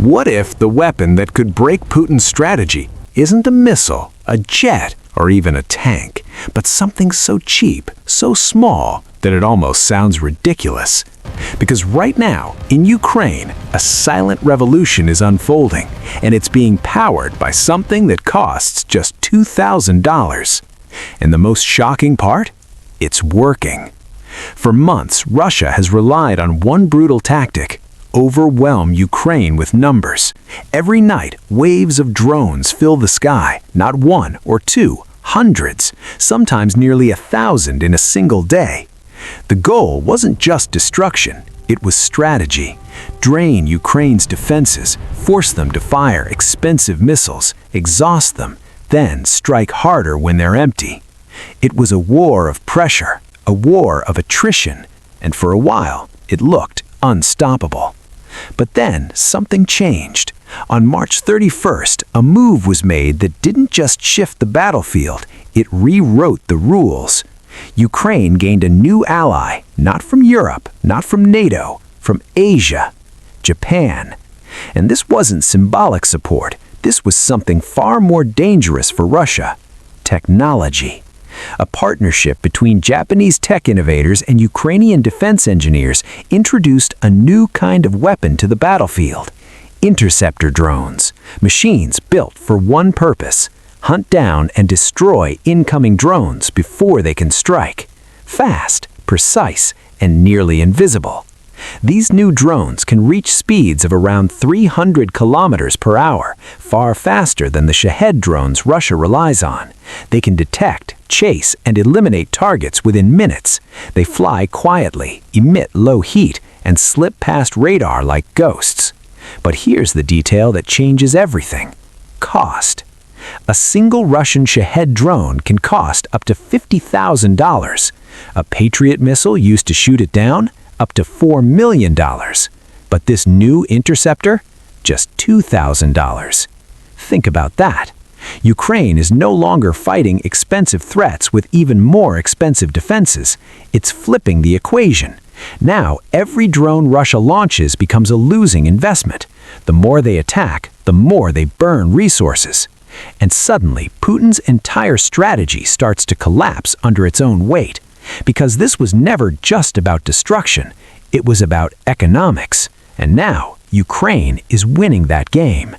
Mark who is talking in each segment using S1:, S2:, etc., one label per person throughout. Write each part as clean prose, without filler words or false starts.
S1: What if the weapon that could break Putin's strategy isn't a missile, a jet, or even a tank, but something so cheap, so small, that it almost sounds ridiculous? Because right now, in Ukraine, a silent revolution is unfolding, and it's being powered by something that costs just $2,000. And the most shocking part? It's working. For months, Russia has relied on one brutal tactic: overwhelm Ukraine with numbers. Every night, waves of drones fill the sky, not one or two, hundreds, sometimes nearly 1,000 in a single day. The goal wasn't just destruction, it was strategy. Drain Ukraine's defenses, force them to fire expensive missiles, exhaust them, then strike harder when they're empty. It was a war of pressure, a war of attrition, and for a while, it looked unstoppable. But then something changed. On March 31st, a move was made that didn't just shift the battlefield, it rewrote the rules. Ukraine gained a new ally, not from Europe, not from NATO, from Asia, Japan. And this wasn't symbolic support. This was something far more dangerous for Russia: technology. A partnership between Japanese tech innovators and Ukrainian defense engineers introduced a new kind of weapon to the battlefield: interceptor drones, machines built for one purpose: hunt down and destroy incoming drones before they can strike. Fast, precise, and nearly invisible. These new drones can reach speeds of around 300 kilometers per hour, far faster than the Shahed drones Russia relies on. They can detect, chase, and eliminate targets within minutes. They fly quietly, emit low heat, and slip past radar like ghosts. But here's the detail that changes everything: cost. A single Russian Shahed drone can cost up to $50,000. A Patriot missile used to shoot it down? Up to $4 million. But this new interceptor? Just $2,000. Think about that. Ukraine is no longer fighting expensive threats with even more expensive defenses. It's flipping the equation. Now, every drone Russia launches becomes a losing investment. The more they attack, the more they burn resources. And suddenly, Putin's entire strategy starts to collapse under its own weight. Because this was never just about destruction, it was about economics. And now, Ukraine is winning that game.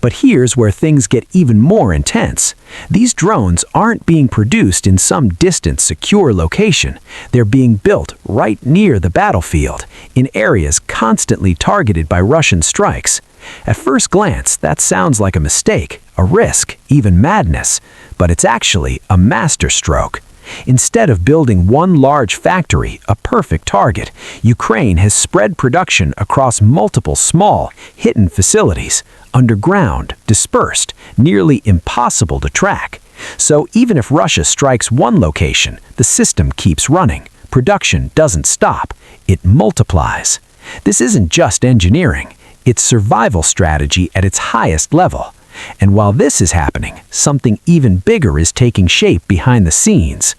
S1: But here's where things get even more intense. These drones aren't being produced in some distant, secure location. They're being built right near the battlefield, in areas constantly targeted by Russian strikes. At first glance, that sounds like a mistake, a risk, even madness. But it's actually a masterstroke. Instead of building one large factory, a perfect target, Ukraine has spread production across multiple small, hidden facilities, underground, dispersed, nearly impossible to track. So even if Russia strikes one location, the system keeps running. Production doesn't stop, it multiplies. This isn't just engineering, it's survival strategy at its highest level. And while this is happening, something even bigger is taking shape behind the scenes: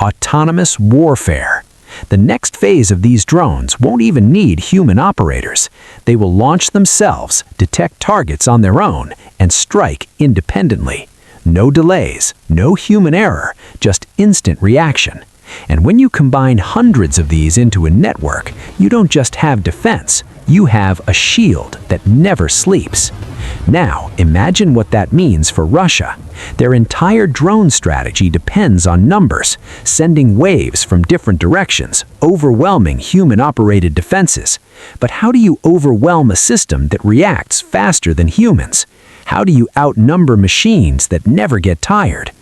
S1: autonomous warfare. The next phase of these drones won't even need human operators. They will launch themselves, detect targets on their own, and strike independently. No delays, no human error, just instant reaction. And when you combine hundreds of these into a network, you don't just have defense, you have a shield that never sleeps. Now, imagine what that means for Russia. Their entire drone strategy depends on numbers, sending waves from different directions, overwhelming human-operated defenses. But how do you overwhelm a system that reacts faster than humans? How do you outnumber machines that never get tired?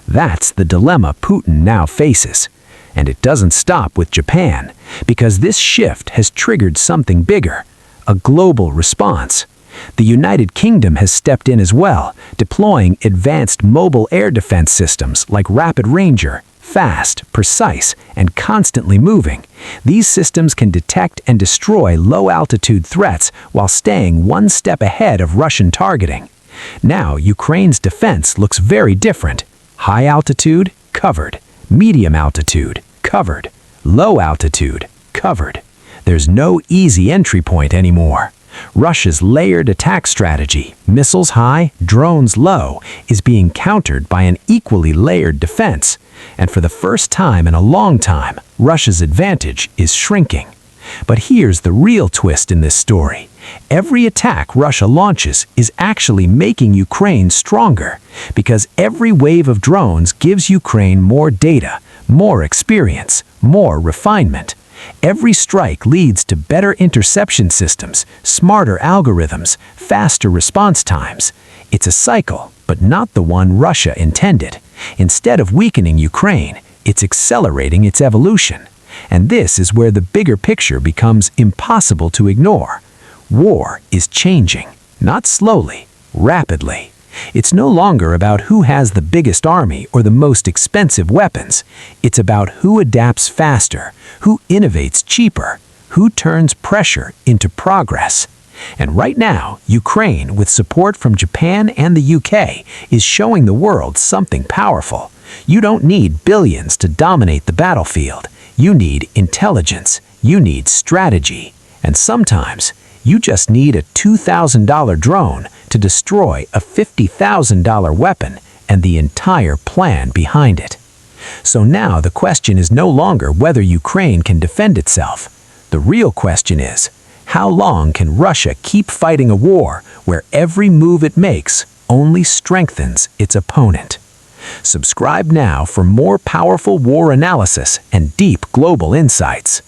S1: That's the dilemma Putin now faces. And it doesn't stop with Japan, because this shift has triggered something bigger: a global response. The United Kingdom has stepped in as well, deploying advanced mobile air defense systems like Rapid Ranger, fast, precise, and constantly moving. These systems can detect and destroy low-altitude threats while staying one step ahead of Russian targeting. Now, Ukraine's defense looks very different. High altitude, covered. Medium altitude, covered. Low altitude, covered. There's no easy entry point anymore. Russia's layered attack strategy, missiles high, drones low, is being countered by an equally layered defense. And for the first time in a long time, Russia's advantage is shrinking. But here's the real twist in this story. Every attack Russia launches is actually making Ukraine stronger, because every wave of drones gives Ukraine more data, more experience, more refinement. Every strike leads to better interception systems, smarter algorithms, faster response times. It's a cycle, but not the one Russia intended. Instead of weakening Ukraine, it's accelerating its evolution. And this is where the bigger picture becomes impossible to ignore. War is changing, not slowly, rapidly. It's no longer about who has the biggest army or the most expensive weapons. It's about who adapts faster, who innovates cheaper, who turns pressure into progress. And right now, Ukraine, with support from Japan and the UK, is showing the world something powerful. You don't need billions to dominate the battlefield. You need intelligence. You need strategy. And sometimes, you just need a $2,000 drone to destroy a $50,000 weapon and the entire plan behind it. So now the question is no longer whether Ukraine can defend itself. The real question is, how long can Russia keep fighting a war where every move it makes only strengthens its opponent? Subscribe now for more powerful war analysis and deep global insights.